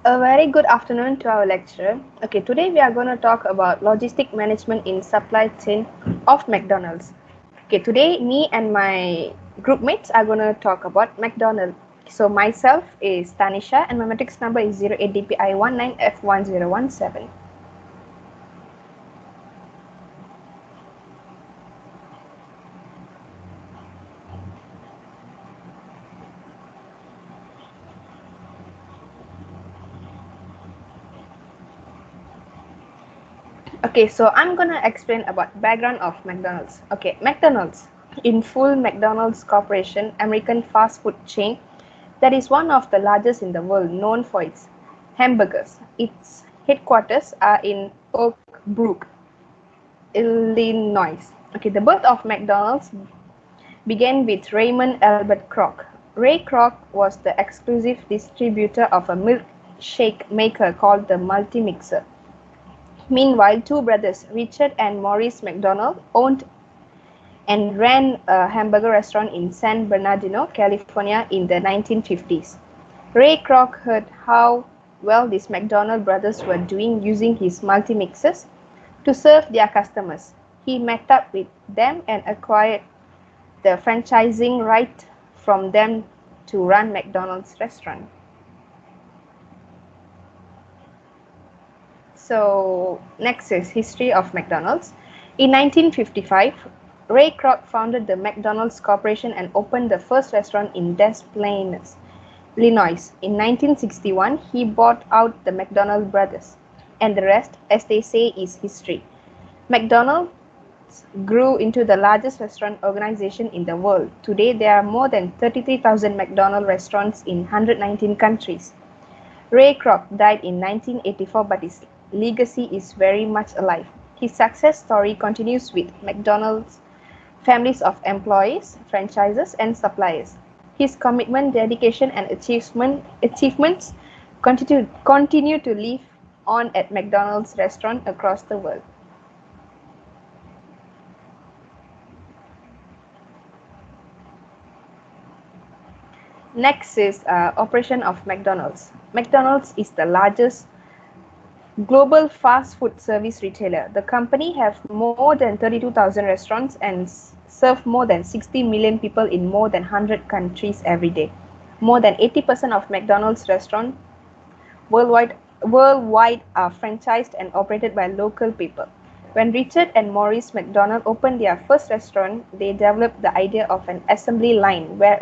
A very good afternoon to our lecturer. Okay, today we are going to talk about logistic management in supply chain of McDonald's. Okay, today me and my group mates are going to talk about McDonald's. So myself is Tanisha and my matrix number is 08DPI19F1017. Okay, so I'm going to explain about background of McDonald's. Okay, McDonald's in full McDonald's Corporation, American fast food chain that is one of the largest in the world, known for its hamburgers. Its headquarters are in Oak Brook, Illinois. Okay, the birth of McDonald's began with Raymond Albert Kroc. Ray Kroc was the exclusive distributor of a milkshake maker called the Multi-Mixer. Meanwhile, two brothers, Richard and Maurice McDonald, owned and ran a hamburger restaurant in San Bernardino, California in the 1950s. Ray Kroc heard how well these McDonald brothers were doing using his multi-mixers to serve their customers. He met up with them and acquired the franchising right from them to run McDonald's restaurant. So next is history of McDonald's. In 1955, Ray Kroc founded the McDonald's Corporation and opened the first restaurant in Des Plaines, Illinois. In 1961, he bought out the McDonald brothers, and the rest, as they say, is history. McDonald's grew into the largest restaurant organization in the world. Today, there are more than 33,000 McDonald restaurants in 119 countries. Ray Kroc died in 1984, but his legacy is very much alive. His success story continues with McDonald's families of employees, franchises, and suppliers. His commitment, dedication, and achievements continue to live on at McDonald's restaurants across the world. Next is operation of McDonald's. McDonald's is the largest global fast food service retailer. The company has more than 32,000 restaurants and serve more than 60 million people in more than 100 countries every day. More than 80% of McDonald's restaurants worldwide are franchised and operated by local people. When Richard and Maurice McDonald opened their first restaurant, they developed the idea of an assembly line where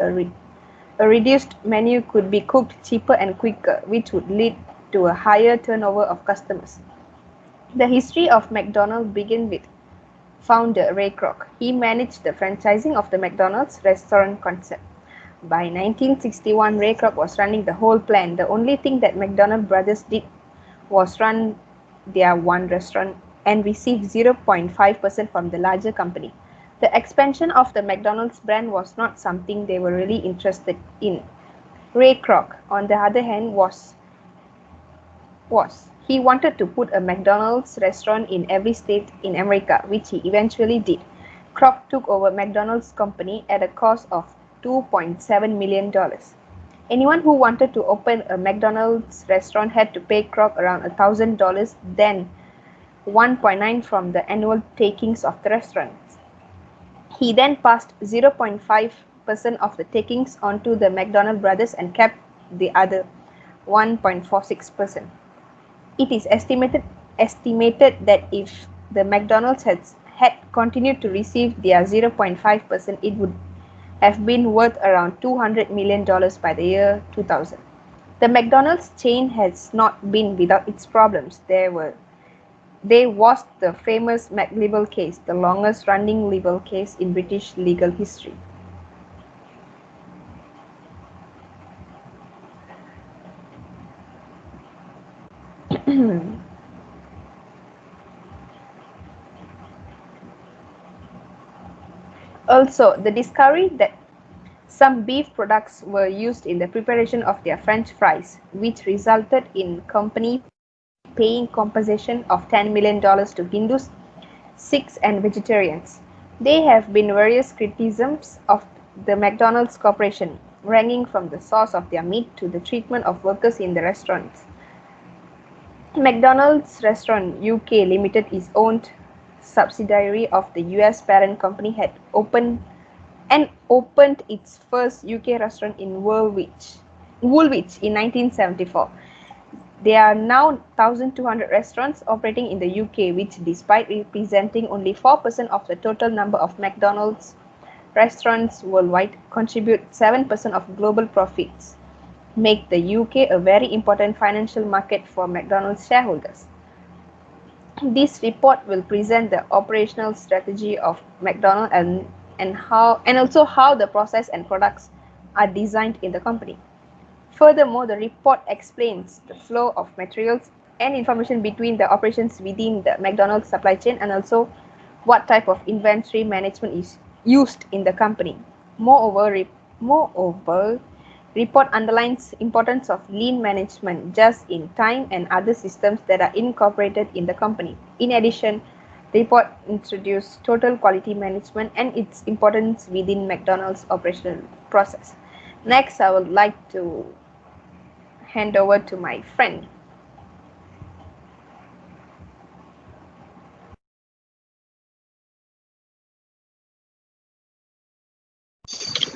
a reduced menu could be cooked cheaper and quicker, which would lead to a higher turnover of customers. The history of McDonald's began with founder Ray Kroc. He managed the franchising of the McDonald's restaurant concept. By 1961, Ray Kroc was running the whole plan. The only thing that McDonald brothers did was run their one restaurant and receive 0.5% from the larger company. The expansion of the McDonald's brand was not something they were really interested in. Ray Kroc, on the other hand, he wanted to put a McDonald's restaurant in every state in America, which he eventually did. Kroc took over McDonald's company at a cost of $2.7 million. Anyone who wanted to open a McDonald's restaurant had to pay Kroc around $1,000, then 1.9 from the annual takings of the restaurant. He then passed 0.5% of the takings onto the McDonald brothers and kept the other 1.46%. It is estimated that if the McDonald's had continued to receive their 0.5%, it would have been worth around $200 million by the year 2000. The McDonald's chain has not been without its problems. There was the famous McLibel case, the longest running libel case in British legal history. Also, the discovery that some beef products were used in the preparation of their French fries, which resulted in company paying compensation of $10 million to Hindus, Sikhs, and vegetarians. There have been various criticisms of the McDonald's Corporation, ranging from the source of their meat to the treatment of workers in the restaurants. McDonald's Restaurant UK Limited is owned subsidiary of the US parent company opened its first UK restaurant in Woolwich in 1974. There are now 1,200 restaurants operating in the UK, which, despite representing only 4% of the total number of McDonald's restaurants worldwide, contribute 7% of global profits, make the UK a very important financial market for McDonald's shareholders. This report will present the operational strategy of McDonald's and also how the process and products are designed in the company. Furthermore, the report explains the flow of materials and information between the operations within the McDonald's supply chain and also what type of inventory management is used in the company. Moreover, report underlines importance of lean management just in time and other systems that are incorporated in the company. In addition, the report introduced total quality management and its importance within McDonald's operational process. Next, I would like to hand over to my friend.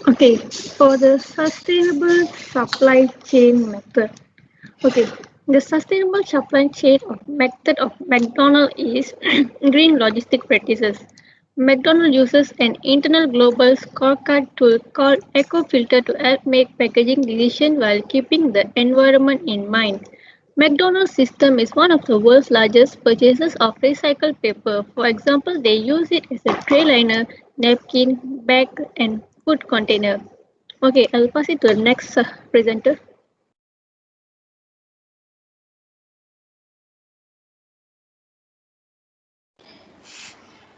Okay, for the sustainable supply chain method. Okay, the sustainable supply chain method of McDonald's is green logistic practices. McDonald's uses an internal global scorecard tool called EcoFilter to help make packaging decisions while keeping the environment in mind. McDonald's system is one of the world's largest purchasers of recycled paper. For example, they use it as a tray liner, napkin, bag, and food container. Okay, I'll pass it to the next presenter.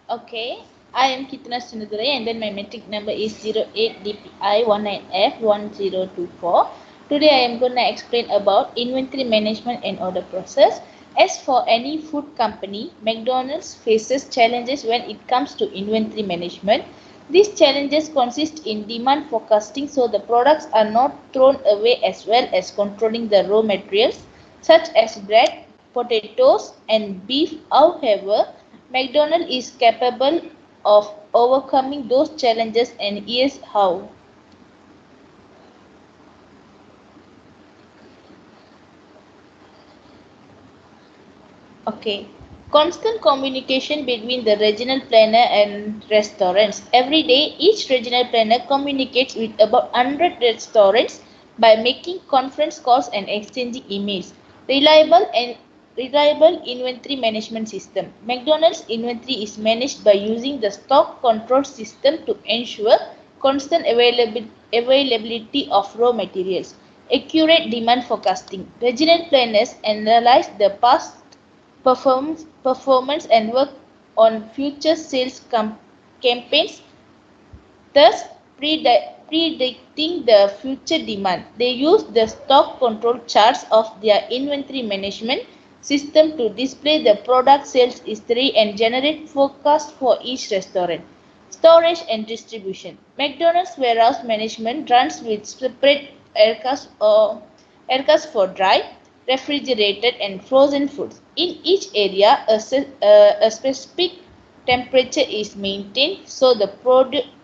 Okay, I am Kitana Sundarai and then my metric number is 08DPI19F1024. Today I am going to explain about inventory management and order process. As for any food company, McDonald's faces challenges when it comes to inventory management. These challenges consist in demand forecasting so the products are not thrown away as well as controlling the raw materials such as bread, potatoes and beef. However, McDonald's is capable of overcoming those challenges and here's how. Okay. Constant communication between the regional planner and restaurants. Every day, each regional planner communicates with about 100 restaurants by making conference calls and exchanging emails. Reliable inventory management system. McDonald's inventory is managed by using the stock control system to ensure constant availability of raw materials. Accurate demand forecasting. Regional planners analyze the past performance and work on future sales campaigns, thus predicting the future demand. They use the stock control charts of their inventory management system to display the product sales history and generate forecasts for each restaurant. Storage and distribution. McDonald's warehouse management runs with separate areas for dry, refrigerated, and frozen foods. In each area, a specific temperature is maintained so the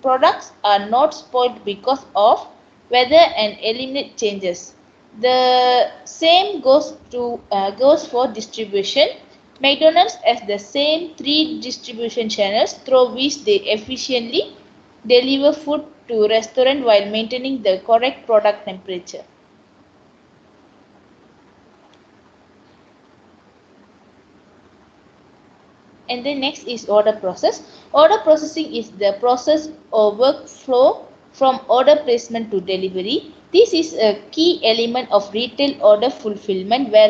products are not spoiled because of weather and eliminate changes. The same goes for distribution. McDonald's has the same three distribution channels through which they efficiently deliver food to restaurant while maintaining the correct product temperature. And then next is order process. Order processing is the process or workflow from order placement to delivery. This is a key element of retail order fulfillment where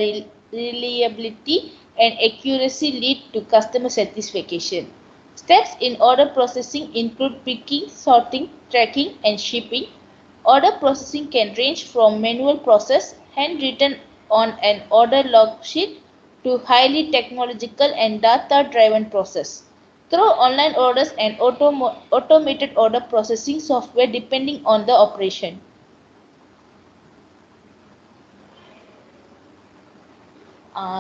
reliability and accuracy lead to customer satisfaction. Steps in order processing include picking, sorting, tracking, and shipping. Order processing can range from manual process, handwritten on an order log sheet, to highly technological and data-driven process through online orders and automated order processing software depending on the operation.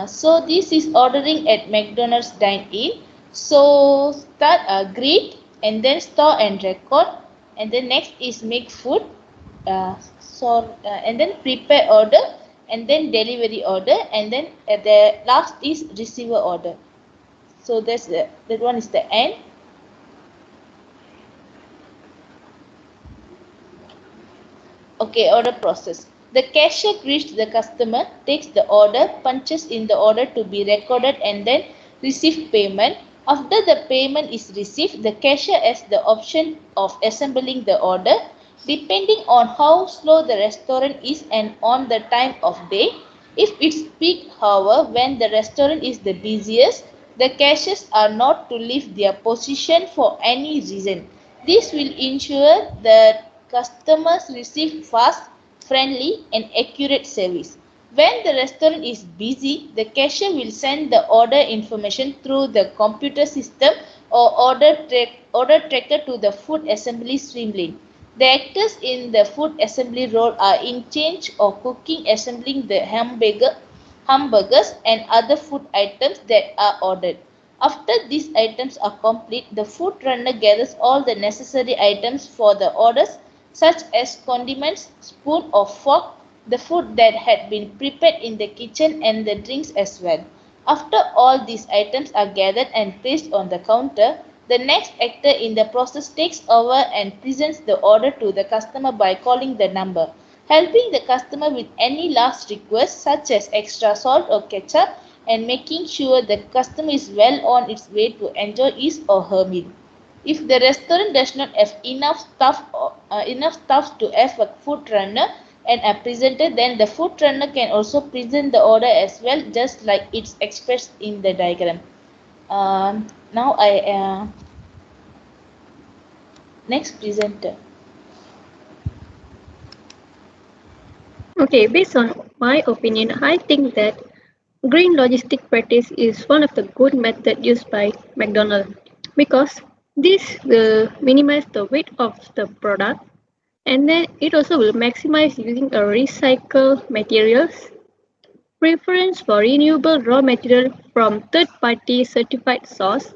So this is ordering at McDonald's dine-in. So start greet and then store and record, and then next is make food, and then prepare order, and then delivery order, and then the last is receiver order. So that one is the end. Okay, order process. The cashier greets the customer, takes the order, punches in the order to be recorded, and then receive payment. After the payment is received, the cashier has the option of assembling the order. Depending on how slow the restaurant is and on the time of day, if it's peak hour when the restaurant is the busiest, the cashiers are not to leave their position for any reason. This will ensure that customers receive fast, friendly, and accurate service. When the restaurant is busy, the cashier will send the order information through the computer system or order tracker to the food assembly streamline. The actors in the food assembly role are in change or cooking, assembling the hamburgers and other food items that are ordered. After these items are complete, the food runner gathers all the necessary items for the orders, such as condiments, spoon or fork, the food that had been prepared in the kitchen, and the drinks as well. After all these items are gathered and placed on the counter, the next actor in the process takes over and presents the order to the customer by calling the number, helping the customer with any last request such as extra salt or ketchup, and making sure the customer is well on its way to enjoy his or her meal. If the restaurant does not have enough staff to have a food runner and a presenter, then the food runner can also present the order as well, just like it's expressed in the diagram. Now next presenter. Okay, based on my opinion, I think that green logistic practice is one of the good method used by McDonald's because this will minimize the weight of the product and then it also will maximize using a recycled materials, preference for renewable raw material from third-party certified source,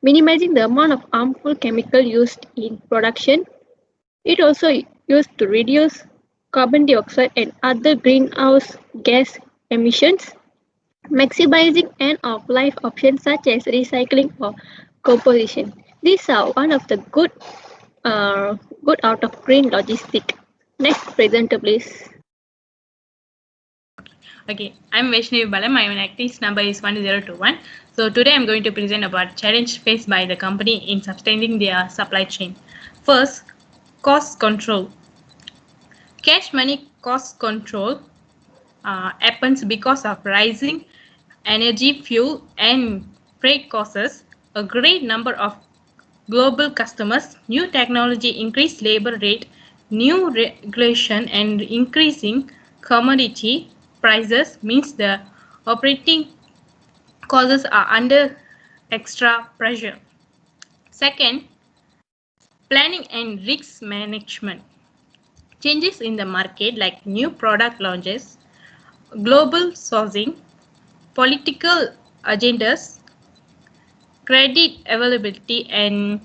minimizing the amount of harmful chemical used in production. It also used to reduce carbon dioxide and other greenhouse gas emissions, maximizing end-of-life options such as recycling or composition. These are one of the good out of green logistic. Next presenter, please. Okay, I'm Vaishnavi Bala. My activities number is 1021. So today I'm going to present about challenge faced by the company in sustaining their supply chain. First, cost control. Cash money cost control happens because of rising energy, fuel, and freight costs. A great number of global customers, new technology, increased labor rate, new regulation, and increasing commodity prices means the operating costs are under extra pressure. Second, planning and risk management. Changes in the market like new product launches, global sourcing, political agendas, credit availability, and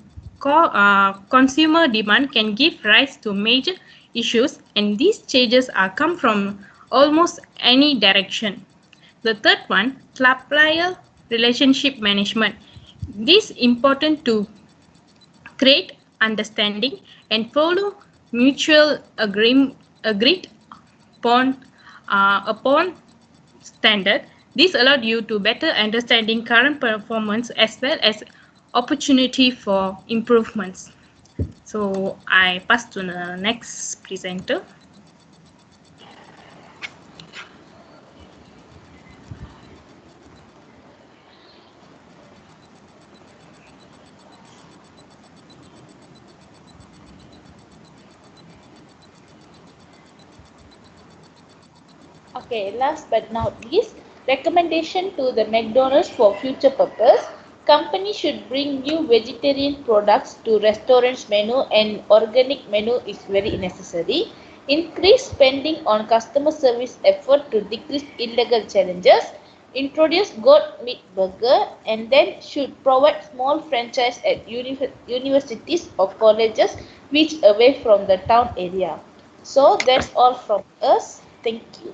consumer demand can give rise to major issues, and these changes are come from almost any direction. The third one, supplier relationship management. This is important to create understanding and follow mutual agreed upon standard. This allowed you to better understanding current performance as well as opportunity for improvements. So I pass to the next presenter. Okay, last but not least, recommendation to the McDonald's for future purpose. Company should bring new vegetarian products to restaurants menu, and organic menu is very necessary. Increase spending on customer service effort to decrease illegal challenges. introduce goat meat burger, and then should provide small franchise at universities or colleges which away from the town area. So that's all from us. Thank you.